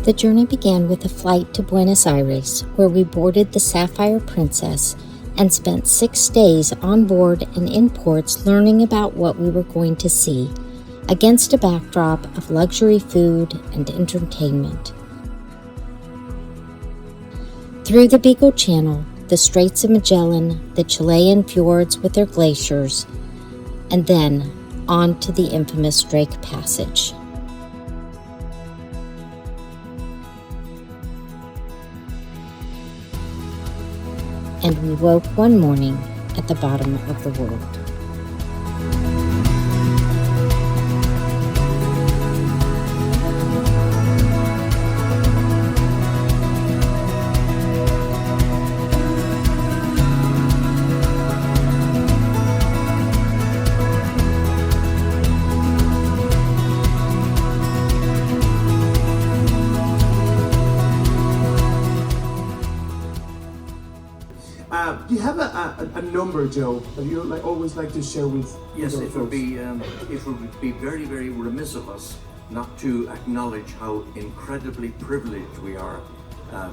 The journey began with a flight to Buenos Aires, where we boarded the Sapphire Princess and spent 6 days on board and in ports learning about what we were going to see, against a backdrop of luxury food and entertainment. Through the Beagle Channel, the Straits of Magellan, the Chilean fjords with their glaciers, and then on to the infamous Drake Passage. And we woke one morning at the bottom of the world. Do you have a number, Joe, that you always like to share with? Yes, it would be very, very remiss of us not to acknowledge how incredibly privileged we are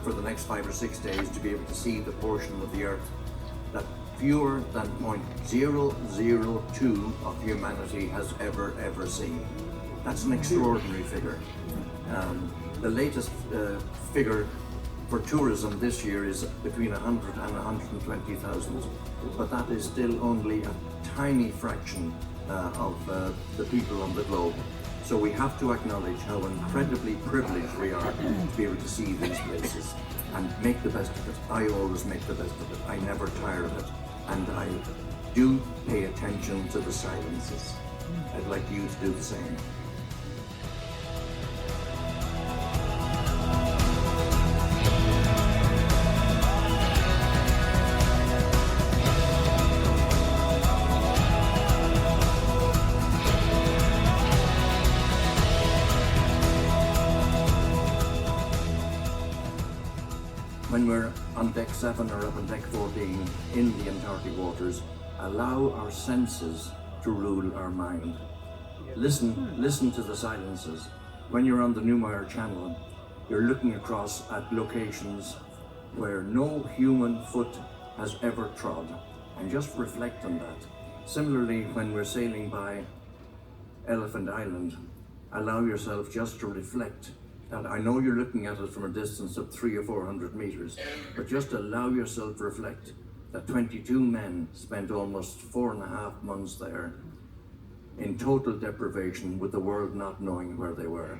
for the next 5 or 6 days to be able to see the portion of the Earth that fewer than 0.002 of humanity has ever seen. That's an extraordinary figure. The latest figure for tourism this year is between 100 and 120,000, but that is still only a tiny fraction of the people on the globe. So we have to acknowledge how incredibly privileged we are to be able to see these places and make the best of it. I always make the best of it. I never tire of it. And I do pay attention to the silences. I'd like you to do the same. When we're on deck 7 or up on deck 14 in the Antarctic waters, allow our senses to rule our mind. Listen to the silences. When you're on the Newmar Channel, you're looking across at locations where no human foot has ever trod, and just reflect on that. Similarly, when we're sailing by Elephant Island, allow yourself just to reflect. And I know you're looking at it from a distance of 300 or 400 meters, but just allow yourself to reflect that 22 men spent almost 4.5 months there in total deprivation, with the world not knowing where they were.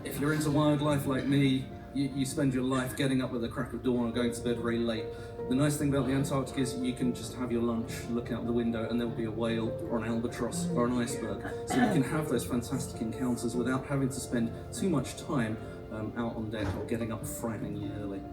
If you're into wildlife like me, you spend your life getting up at the crack of dawn and going to bed very late. The nice thing about the Antarctic is you can just have your lunch, look out the window, and there will be a whale or an albatross or an iceberg. So you can have those fantastic encounters without having to spend too much time out on deck or getting up frighteningly early.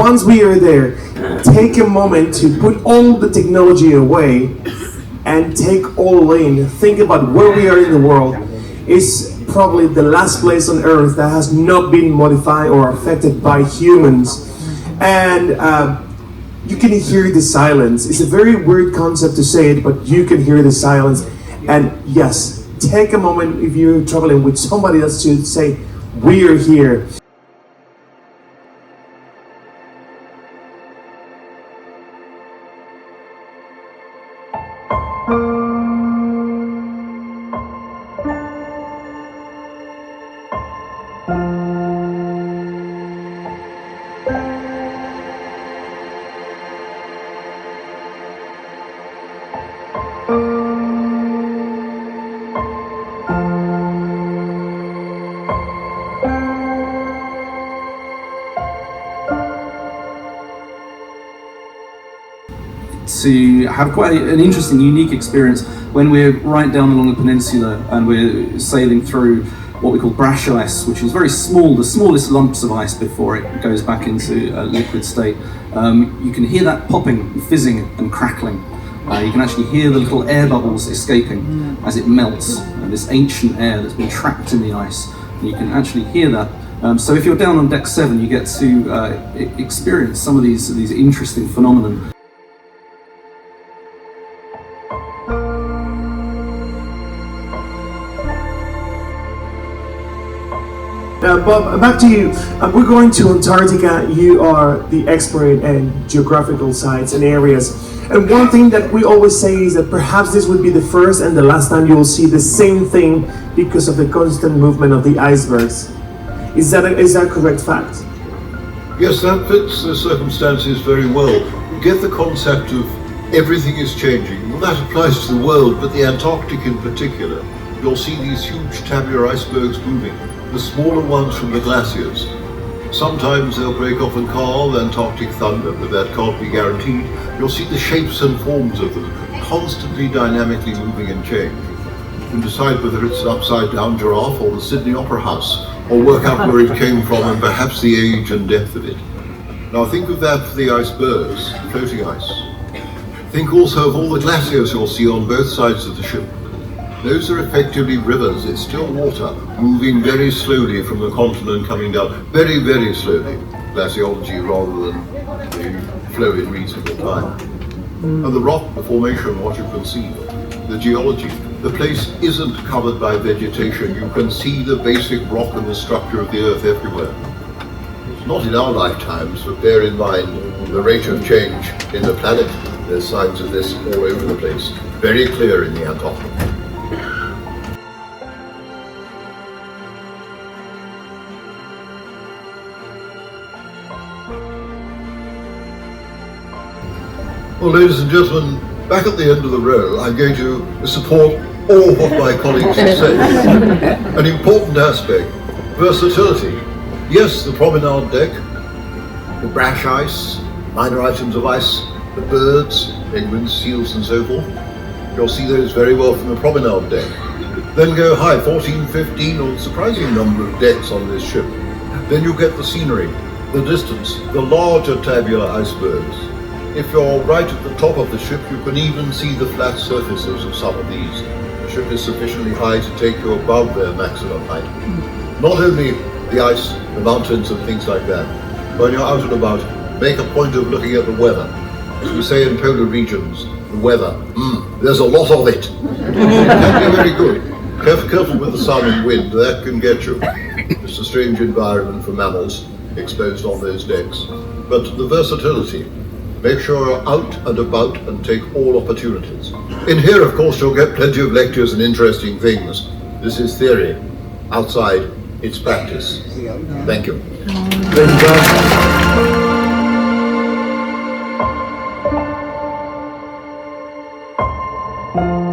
once we are there, take a moment to put all the technology away and take all in. Think about where we are in the world. It's probably the last place on earth that has not been modified or affected by humans. And you can hear the silence. It's a very weird concept to say it, but you can hear the silence. And yes, take a moment if you're traveling with somebody else to say, we are here. To have quite an interesting, unique experience when we're right down along the peninsula and we're sailing through what we call brash ice, which is very small, the smallest lumps of ice before it goes back into a liquid state. You can hear that popping, fizzing and crackling. You can actually hear the little air bubbles escaping as it melts, and this ancient air that's been trapped in the ice. And you can actually hear that. So if you're down on deck 7, you get to experience some of these interesting phenomena. Bob, back to you. We're going to Antarctica. You are the expert in geographical sites and areas. And one thing that we always say is that perhaps this would be the first and the last time you will see the same thing because of the constant movement of the icebergs. Is that a correct fact? Yes, that fits the circumstances very well. You get the concept of everything is changing. Well, that applies to the world, but the Antarctic in particular. You'll see these huge tabular icebergs moving. The smaller ones from the glaciers. Sometimes they'll break off and carve Antarctic thunder, but that can't be guaranteed. You'll see the shapes and forms of them, constantly dynamically moving and change. You can decide whether it's an upside-down giraffe or the Sydney Opera House, or work out where it came from and perhaps the age and depth of it. Now think of that for the icebergs, the floating ice. Think also of all the glaciers you'll see on both sides of the ship. Those are effectively rivers. It's still water, moving very slowly from the continent coming down, very, very slowly. Glaciology rather than the flow in reasonable time. And the rock, the formation, what you can see, the geology. The place isn't covered by vegetation. You can see the basic rock and the structure of the earth everywhere. Not in our lifetimes, but bear in mind the rate of change in the planet. There's signs of this all over the place. Very clear in the Antarctic. Well, ladies and gentlemen, back at the end of the row, I'm going to support all of what my colleagues have said. An important aspect, versatility. Yes, the promenade deck, the brash ice, minor items of ice, the birds, penguins, seals and so forth. You'll see those very well from the promenade deck. Then go high, 14, 15 or a surprising number of decks on this ship. Then you get the scenery, the distance, the larger tabular icebergs. If you're right at the top of the ship, you can even see the flat surfaces of some of these. The ship is sufficiently high to take you above their maximum height. Not only the ice, the mountains and things like that. When you're out and about, make a point of looking at the weather. As we say in polar regions, the weather, there's a lot of it. It can be very good. Careful with the sun and wind, that can get you. It's a strange environment for mammals exposed on those decks. But the versatility, make sure you're out and about and take all opportunities. In here, of course, you'll get plenty of lectures and interesting things. This is theory. Outside, it's practice. Thank you. Thank you.